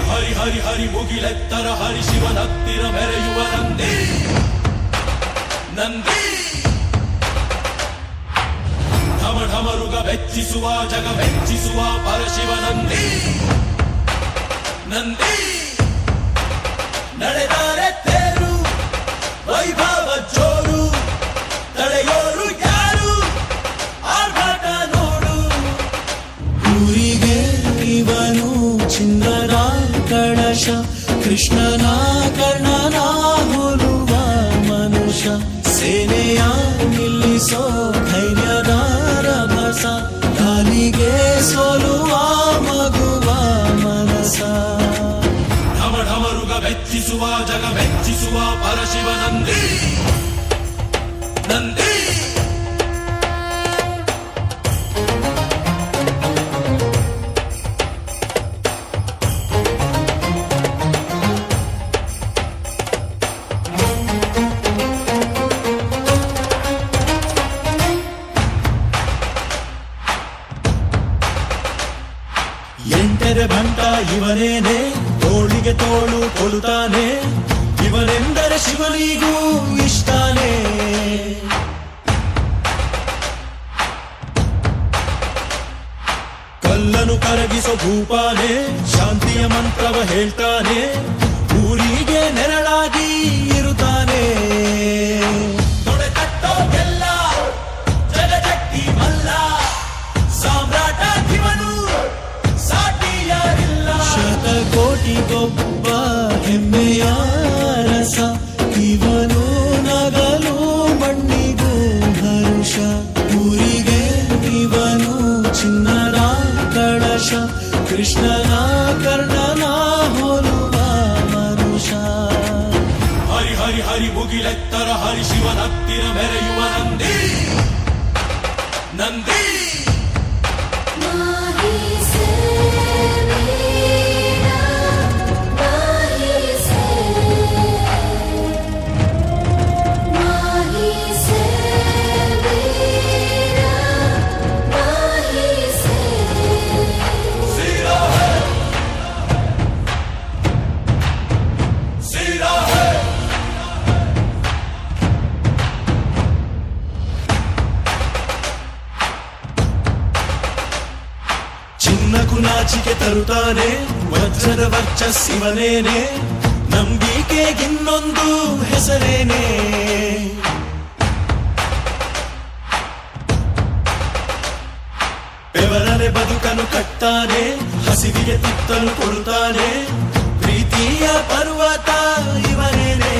ಹರಿ ಹರಿ ಹರಿ ಮುಗಿಲೆತ್ತರ ಹರಿ ಶಿವನತ್ತಿರ ಮೆರೆಯುವ ನಂದಿ ನಂದಿ ಢಮ ಢಮರುಗ ಬೆಚ್ಚಿಸುವ ಜಗ ಬೆಚ್ಚಿಸುವ ಪರಶಿವ ನಂದಿ ನಂದಿ ನಡೆದರೆ ತೇರು ವೈಭವ ಜೋರು ತಡೆಯೋರು ಯಾರು ಆರ್ಭಟ ನೋಡು ಊರಿಗೆ ಇವನು ಚಿನ್ನದ ಕಳಶ ಕೃಷ್ಣನ ಕರ್ಣನ ಹೋಲುವ ಮನುಷ್ಯ ಸೇನೆಯ ನಿಲ್ಲಿಸೋ ಧೈರ್ಯದ ರಭಸ ಗಾಲಿಗೆ ಸೋಲುವ ಮಗುವ ಮನಸ ಢಮ ಢಮರುಗ ಬೆಚ್ಚಿಸುವ ಜಗ ಬೆಚ್ಚಿಸುವ ಪರಶಿವ ನಂದಿ ನಂದಿ ಎಂಟರೆ ಭಂಟ ಇವನೇನೆ ತೋಳಿಗೆ ತೋಳು ಕೊಲುತ್ತಾನೆ ಇವನೆಂದರೆ ಶಿವನಿಗೂ ಇಷ್ಟಾನೆ ಕಲ್ಲನು ಕರಗಿಸೋ ಭೂಪಾನೆ ಶಾಂತಿಯ ಮಂತ್ರವ ಹೇಳ್ತಾನೆ ಊರಿಗೆ ನೆರಳಾಗಿ ಇರುತ್ತಾನೆ ತೊಡೆತಟ್ಟೋಗೆಲ್ಲ ಜಗಜಟ್ಟಿ ಮಲ್ಲ ಸಾಮ್ರಾಟ ಇವನು ಸಾಟಿ ಯಾರಿಲ್ಲ ಶತಕೋಟಿಗೊಬ್ಬ ಹೆಮ್ಮೆಯ ರಸ ಇವನು ನಗಲು ಮಣ್ಣಿಗೂ ಹರುಷ ಊರಿಗೆ ಇವನು ಚಿನ್ನದ ಕಳಶ ಕೃಷ್ಣನ ಕರ್ಣನ ಹೋಲುವ ಮನುಷ್ಯ ಹರಿ ಹರಿ ಹರಿ ಮುಗಿಲೆತ್ತರ ಹರಿ ಶಿವನತ್ತಿರ ಮೆರೆಯುವ ನಂದಿ ನಂದಿ ಚಿನ್ನಕು ನಾಚಿಕೆ ತರುತ್ತಾನೆ ವಜ್ರದ ವರ್ಚಸ್ಸಿವನೇನೆ ನಂಬಿಕೆಗಿನ್ನೊಂದು ಹೆಸರೇನೆ ಬೆವರನೆ ಬದುಕನು ಕಟ್ತಾನೆ ಹಸಿವಿಗೆ ತುತ್ತಲು ಕೊಡುತ್ತಾನೆ ಪ್ರೀತಿಯ ಪರ್ವತ ಇವನೇನೆ